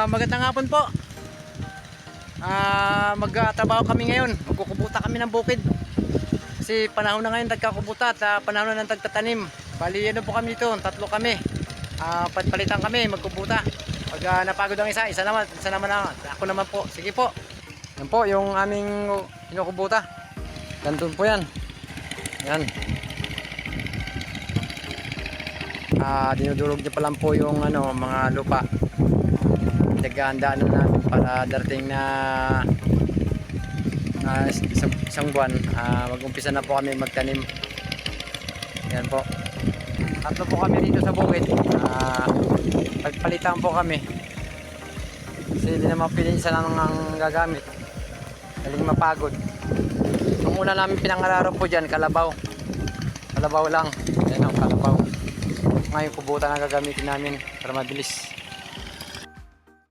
Magandang hapon po. Magtatrabaho kami ngayon. Magkukubuta kami ng bukid. Kasi panahon na ngayon tagkakubuta at panahon na ng tagtatanim. Bali ano po kami dito, tatlo kami. Palitan kami magkubuta. Pag napagod ang isa naman na. Ako naman po. Sige po. Yan po yung aming kinukubuta. Gandun po yan. Yan. Dinudurog niya pa lang po yung mga lupa. Naghahandaan namin para darating na isang buwan, mag-umpisa na po kami magtanim. Yan po. Tatlo po kami dito sa bukid. Pagpalitan po kami. Kasi hindi naman pili isa lang ang gagamit. Galing mapagod. Ang una namin pinangararo po dyan, kalabaw. Kalabaw lang. Yan o, kalabaw. Ngayon kubutan ang gagamitin namin para mabilis.